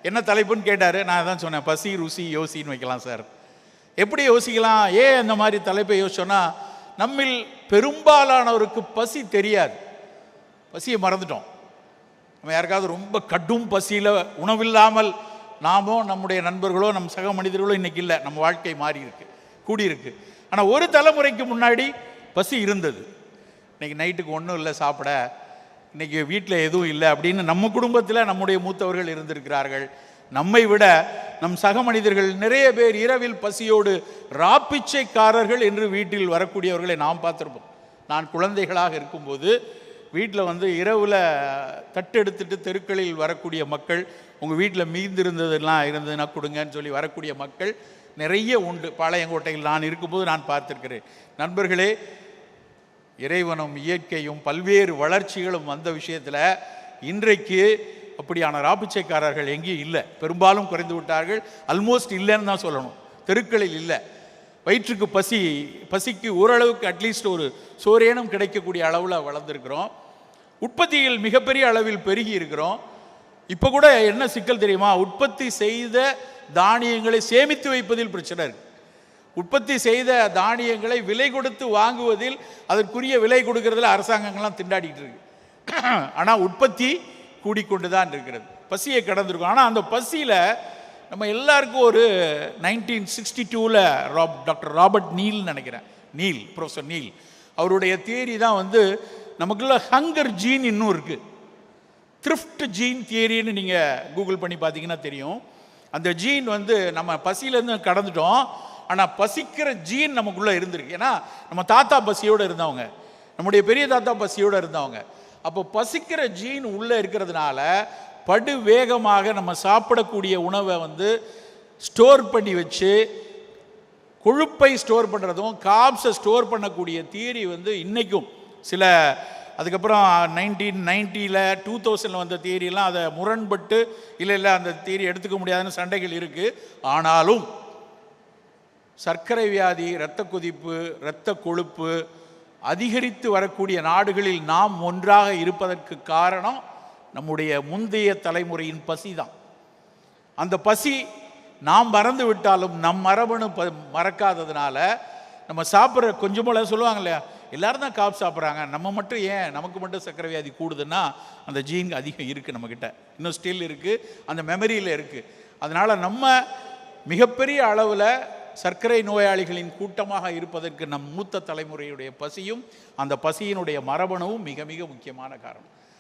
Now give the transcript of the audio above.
என்ன தலைப்புன்னு கேட்டார். நான் தான் சொன்னேன், பசி ருசி யோசின்னு வைக்கலாம் சார். எப்படி யோசிக்கலாம்? ஏன் அந்த மாதிரி தலைப்பை யோசிச்சோன்னா, நம்மில் பெரும்பாலானவருக்கு பசி தெரியாது, பசியை மறந்துட்டோம். நம்ம யாருக்காவது ரொம்ப கடும் பசியில் உணவில்லாமல் நாமோ நம்முடைய நண்பர்களோ நம் சக மனிதர்களோ இன்றைக்கி இல்லை, நம்ம வாழ்க்கை மாறி இருக்கு, கூடியிருக்கு. ஆனால் ஒரு தலைமுறைக்கு முன்னாடி பசி இருந்தது. இன்றைக்கி நைட்டுக்கு ஒன்றும் இல்லை சாப்பிட, இன்றைக்கி வீட்டில் எதுவும் இல்லை அப்படின்னு நம்ம குடும்பத்தில் நம்முடைய மூத்தவர்கள் இருந்திருக்கிறார்கள். நம்மை விட நம் சக மனிதர்கள் நிறைய பேர் இரவில் பசியோடு ராப்பிச்சைக்காரர்கள் என்று வீட்டில் வரக்கூடியவர்களை நாம் பார்த்துருப்போம். நான் குழந்தைகளாக இருக்கும்போது வீட்டில் இரவில் தட்டெடுத்துட்டு தெருக்களில் வரக்கூடிய மக்கள், உங்கள் வீட்டில் மீந்திருந்ததெல்லாம் இருந்ததுன்னா கொடுங்கன்னு சொல்லி வரக்கூடிய மக்கள் நிறைய உண்டு. பாளையங்கோட்டையில் நான் இருக்கும்போது நான் பார்த்துருக்கிறேன். நண்பர்களே, இறைவனும் இயற்கையும் பல்வேறு வளர்ச்சிகளும் வந்த விஷயத்தில் இன்றைக்கு அப்படியான ராப்பிச்சைக்காரர்கள் எங்கேயும் இல்லை, பெரும்பாலும் குறைந்து விட்டார்கள். ஆல்மோஸ்ட் இல்லைன்னு தான் சொல்லணும். தெருக்களில் இல்லை. வயிற்றுக்கு பசிக்கு ஓரளவுக்கு அட்லீஸ்ட் ஒரு சோரேனும் கிடைக்கக்கூடிய அளவில் வளர்ந்துருக்கிறோம். உற்பத்தியில் மிகப்பெரிய அளவில் பெருகி இருக்கிறோம். இப்போ கூட என்ன சிக்கல் தெரியுமா? உற்பத்தி செய்த தானியங்களை சேமித்து வைப்பதில் பிரச்சனை இருக்கு. உற்பத்தி செய்த தானியங்களை விலை கொடுத்து வாங்குவதில், அதற்குரிய விலை கொடுக்கறதுல அரசாங்கங்கள்லாம் திண்டாடிட்டு இருக்கு. ஆனால் உற்பத்தி கூடிக்கொண்டு தான் இருக்கிறது. பசியை கடந்திருக்கும். ஆனால் அந்த பசியில் நம்ம எல்லாருக்கும் ஒரு 1962 டாக்டர் ராபர்ட் நீல் நினைக்கிறேன், ப்ரொஃபஸர் நீல், அவருடைய தியரி தான் நமக்குள்ள ஹங்கர் ஜீன் இன்னும் இருக்குது. த்ரிஃப்ட் ஜீன் தியரின்னு நீங்கள் கூகுள் பண்ணி பார்த்தீங்கன்னா தெரியும். அந்த ஜீன் நம்ம பசியிலேருந்து கடந்துட்டோம், ஆனால் பசிக்கிற ஜீன் நமக்குள்ளே இருந்திருக்கு. ஏன்னா நம்ம தாத்தா பசியோடு இருந்தவங்க, நம்முடைய பெரிய தாத்தா பசியோடு இருந்தவங்க. அப்போ பசிக்கிற ஜீன் உள்ளே இருக்கிறதுனால படு வேகமாக நம்ம சாப்பிடக்கூடிய உணவை ஸ்டோர் பண்ணி வச்சு, கொழுப்பை ஸ்டோர் பண்ணுறதும் காப்ஸை ஸ்டோர் பண்ணக்கூடிய தியரி இன்றைக்கும் சில, அதுக்கப்புறம் 1990 2000 வந்த தியரியெல்லாம் அதை முரண்பட்டு இல்லை அந்த தியரி எடுத்துக்க முடியாதுன்னு சண்டைகள் இருக்குது. ஆனாலும் சர்க்கரை வியாதி, இரத்த கொதிப்பு, இரத்த கொழுப்பு அதிகரித்து வரக்கூடிய நாடுகளில் நாம் ஒன்றாக இருப்பதற்கு காரணம் நம்முடைய முந்தைய தலைமுறையின் பசி தான். அந்த பசி நாம் மறந்து விட்டாலும் நம் மரபணு மறக்காததுனால நம்ம சாப்பிட்ற கொஞ்சம் போல சொல்லுவாங்க இல்லையா, எல்லாரும் தான் காப்பு சாப்பிட்றாங்க, நம்ம மட்டும் ஏன், நமக்கு மட்டும் சர்க்கரை வியாதி கூடுதுன்னா அந்த ஜீன் அதிகம் இருக்குது நம்மக்கிட்ட, இன்னும் ஸ்டில் இருக்குது, அந்த மெமரியில் இருக்குது. அதனால் நம்ம மிகப்பெரிய அளவில் சர்க்கரை நோயாளிகளின் கூட்டமாக இருப்பதற்கு நம் மூத்த தலைமுறையுடைய பசியும் அந்த பசியினுடைய மரபணுவும் மிக மிக முக்கியமான காரணம்.